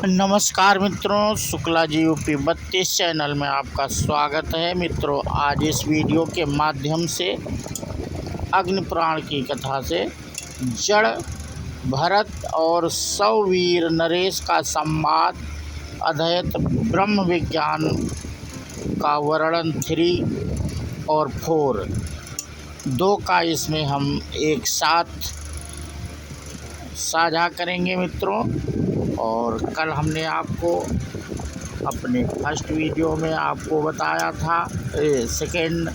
नमस्कार मित्रों, Shukla ji UP 32 channel में आपका स्वागत है। मित्रों, आज इस वीडियो के माध्यम से अग्नि पुराण की कथा से जड़ भरत और सौवीर नरेश का संवाद, अद्वैत ब्रह्म विज्ञान का वर्णन 3 और 4 दो का इसमें हम एक साथ साझा करेंगे मित्रों। और कल हमने आपको अपने फर्स्ट वीडियो में आपको बताया था सेकेंड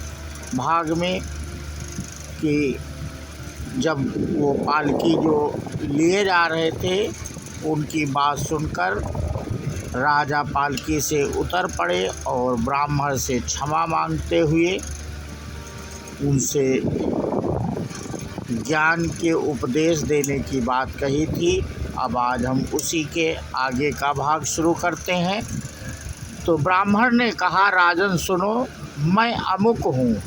भाग में कि जब वो पालकी जो लिए जा रहे थे उनकी बात सुनकर राजा पालकी से उतर पड़े और ब्राह्मण से क्षमा मांगते हुए उनसे ज्ञान के उपदेश देने की बात कही थी। अब आज हम उसी के आगे का भाग शुरू करते हैं। तो ब्राह्मण ने कहा, राजन सुनो, मैं अमुक हूँ।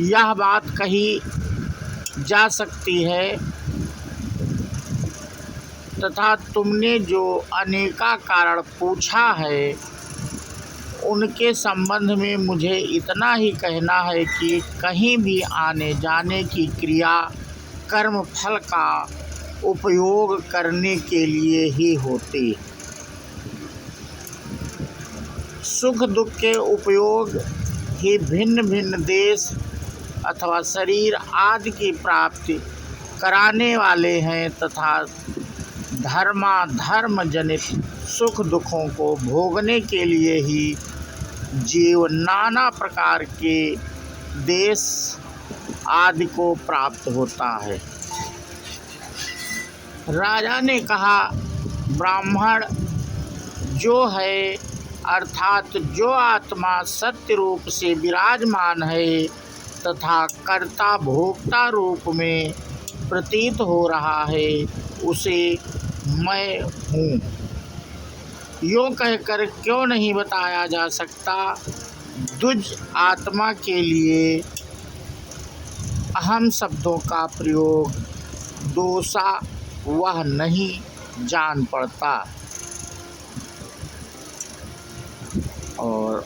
यह बात कही जा सकती है तथा तुमने जो अनेका कारण पूछा है उनके संबंध में मुझे इतना ही कहना है कि कहीं भी आने जाने की क्रिया कर्म फल का उपयोग करने के लिए ही होती। सुख दुख के उपयोग ही भिन्न भिन्न देश अथवा शरीर आदि की प्राप्ति कराने वाले हैं तथा धर्माधर्म जनित सुख दुखों को भोगने के लिए ही जीव नाना प्रकार के देश आदि को प्राप्त होता है। राजा ने कहा, ब्राह्मण जो है अर्थात जो आत्मा सत्य रूप से विराजमान है तथा कर्ता भोक्ता रूप में प्रतीत हो रहा है उसे मैं हूँ। यों कहकर क्यों नहीं बताया जा सकता? द्विज आत्मा के लिए अहम शब्दों का प्रयोग दोषा वह नहीं जान पड़ता। और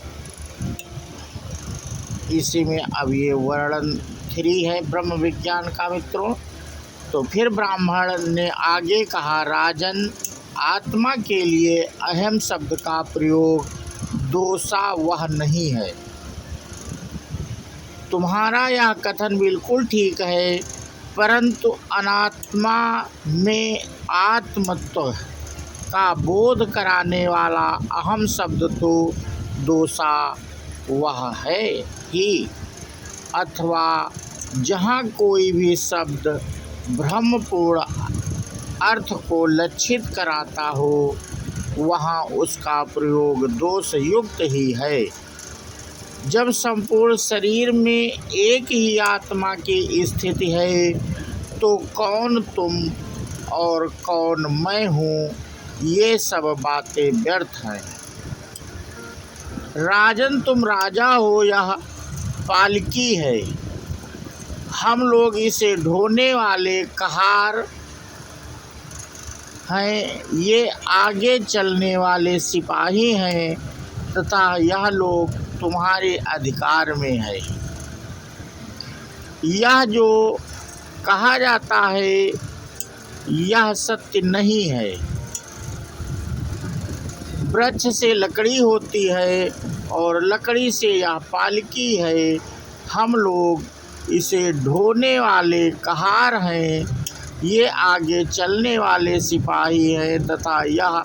इसी में अब ये वर्णन 3 है ब्रह्म विज्ञान का मित्रों। तो फिर ब्राह्मण ने आगे कहा, राजन आत्मा के लिए अहम शब्द का प्रयोग दोषा वह नहीं है। तुम्हारा यह कथन बिल्कुल ठीक है, परंतु अनात्मा में आत्मत्व का बोध कराने वाला अहम शब्द तो दोषा वह है ही। अथवा जहाँ कोई भी शब्द ब्रह्मपूर्ण अर्थ को लक्षित कराता हो वहाँ उसका प्रयोग दोष युक्त ही है। जब संपूर्ण शरीर में एक ही आत्मा की स्थिति है तो कौन तुम और कौन मैं हूँ, ये सब बातें व्यर्थ हैं। राजन तुम राजा हो, यह पालकी है, हम लोग इसे ढोने वाले कहार हैं, ये आगे चलने वाले सिपाही हैं तथा यह लोग तुम्हारे अधिकार में है। यह जो कहा जाता है यह सत्य नहीं है। वृक्ष से लकड़ी होती है और लकड़ी से यह पालकी है, हम लोग इसे ढोने वाले कहार हैं, ये आगे चलने वाले सिपाही हैं तथा यह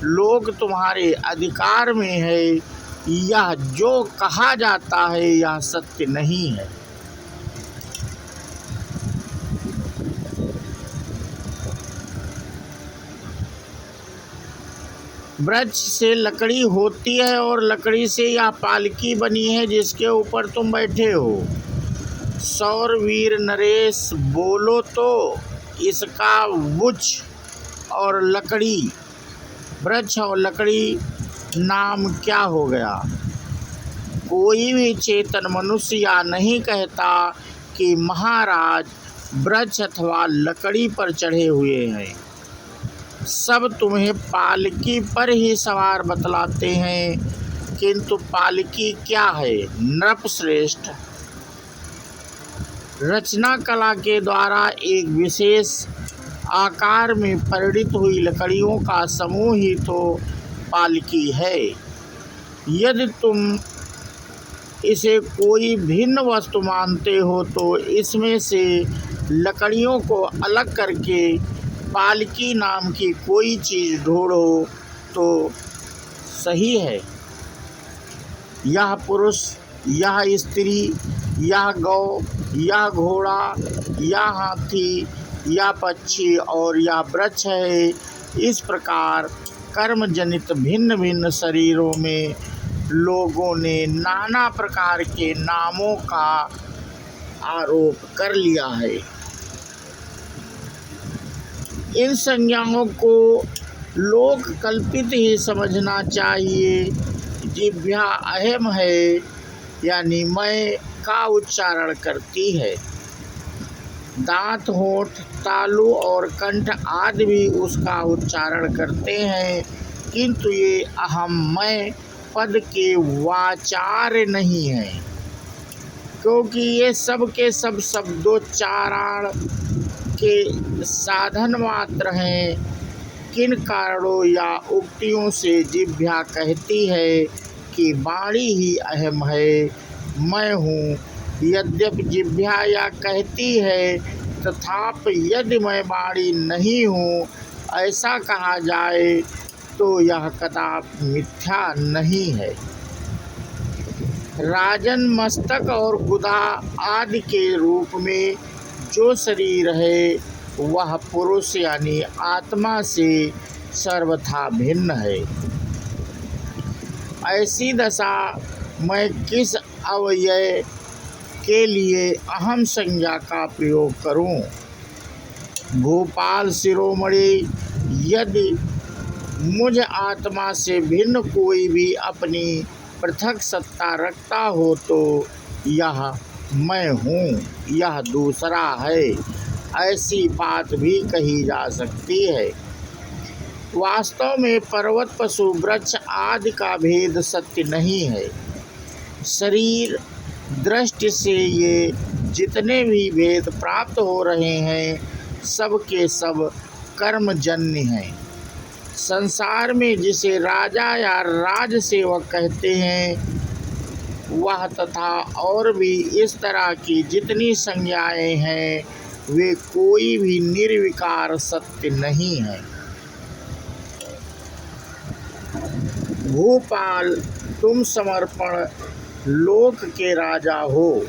लोग तुम्हारे अधिकार में है। यह जो कहा जाता है यह सत्य नहीं है। वृक्ष से लकड़ी होती है और लकड़ी से यह पालकी बनी है जिसके ऊपर तुम बैठे हो। सौरवीर नरेश बोलो तो इसका वृक्ष और लकड़ी, वृक्ष और लकड़ी नाम क्या हो गया? कोई भी चेतन मनुष्य या नहीं कहता कि महाराज वृक्ष अथवा लकड़ी पर चढ़े हुए हैं। सब तुम्हें पालकी पर ही सवार बतलाते हैं, किंतु पालकी क्या है नृपश्रेष्ठ? रचना कला के द्वारा एक विशेष आकार में परिणित हुई लकड़ियों का समूह ही तो पालकी है। यदि तुम इसे कोई भिन्न वस्तु मानते हो तो इसमें से लकड़ियों को अलग करके पालकी नाम की कोई चीज़ ढूंढो तो सही है। यह पुरुष, यह स्त्री, यह गौ, यह घोड़ा, यह हाथी, यह पक्षी और यह वृक्ष है। इस प्रकार कर्म जनित भिन्न भिन्न शरीरों में लोगों ने नाना प्रकार के नामों का आरोप कर लिया है। इन संज्ञाओं को लोक कल्पित ही समझना चाहिए। जिह्वा अहम है, यानी मैं का उच्चारण करती है। दांत, होंठ, तालु और कंठ आदि भी उसका उच्चारण करते हैं, किंतु ये अहम मैं पद के वाचार्य नहीं हैं, क्योंकि ये सब के सब शब्दोच्चारण के साधन मात्र हैं। किन कारणों या उक्तियों से जिह्वा कहती है कि वाणी ही अहम है, मैं हूँ। यद्यपि जिह्वा या कहती है, तथापि यदि मैं वाणी नहीं हूँ ऐसा कहा जाए तो यह कदापि मिथ्या नहीं है। राजन, मस्तक और गुदा आदि के रूप में जो शरीर है वह पुरुष यानी आत्मा से सर्वथा भिन्न है। ऐसी दशा मैं किस अवयव के लिए अहम संज्ञा का प्रयोग करूं? भूपाल शिरोमणि, यदि मुझ आत्मा से भिन्न कोई भी अपनी पृथक सत्ता रखता हो तो यह मैं हूँ, यह दूसरा है, ऐसी बात भी कही जा सकती है। वास्तव में पर्वत, पशु, वृक्ष आदि का भेद सत्य नहीं है। शरीर दृष्टि से ये जितने भी भेद प्राप्त हो रहे हैं सब के सब कर्मजन्य हैं। संसार में जिसे राजा या राजसेवक कहते हैं वह तथा और भी इस तरह की जितनी संज्ञाएं हैं वे कोई भी निर्विकार सत्य नहीं है। भूपाल, तुम समर्पण लोक के राजा हो,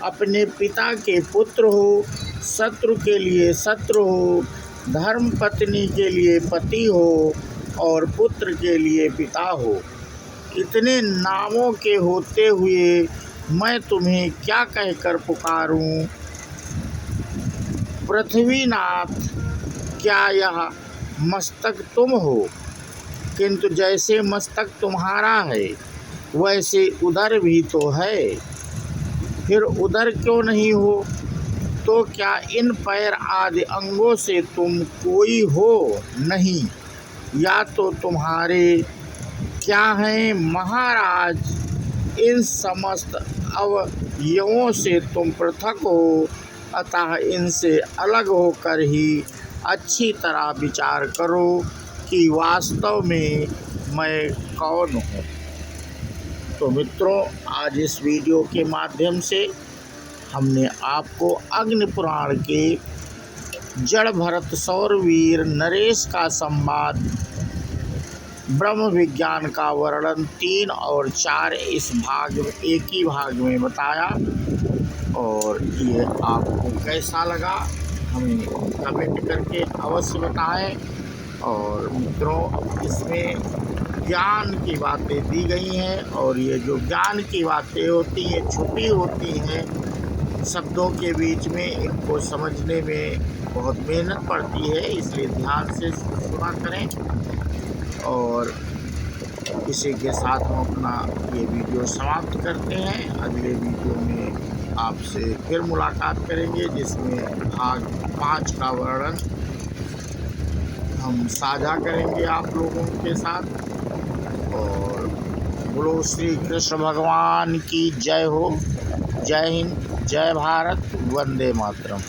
अपने पिता के पुत्र हो, शत्रु के लिए शत्रु हो, धर्म पत्नी के लिए पति हो और पुत्र के लिए पिता हो। इतने नामों के होते हुए मैं तुम्हें क्या कहकर पुकारूं? पृथ्वीनाथ, क्या यह मस्तक तुम हो? किंतु जैसे मस्तक तुम्हारा है वैसे उदर भी तो है। फिर उदर क्यों नहीं हो? तो क्या इन पैर आदि अंगों से तुम कोई हो? नहीं। या तो तुम्हारे क्या हैं महाराज, इन समस्त अवयवों से तुम पृथक हो, अतः इनसे अलग होकर ही अच्छी तरह विचार करो कि वास्तव में मैं कौन हूँ। तो मित्रों, आज इस वीडियो के माध्यम से हमने आपको अग्नि पुराण के जड़ भरत सौरवीर नरेश का संवाद, ब्रह्म विज्ञान का वर्णन 3 और 4 इस भाग में एक ही भाग में बताया। और ये आपको कैसा लगा हमें कमेंट करके अवश्य बताएं। और मित्रों, इसमें ज्ञान की बातें दी गई हैं और ये जो ज्ञान की बातें होती हैं छुपी होती हैं शब्दों के बीच में, इनको समझने में बहुत मेहनत पड़ती है, इसलिए ध्यान से सुना करें। और इसी के साथ हम अपना ये वीडियो समाप्त करते हैं। अगले वीडियो में आपसे फिर मुलाकात करेंगे जिसमें भाग 5 का वर्णन हम साझा करेंगे आप लोगों के साथ। और बोलो श्री कृष्ण भगवान की जय हो। जय हिंद, जय भारत, वंदे मातरम।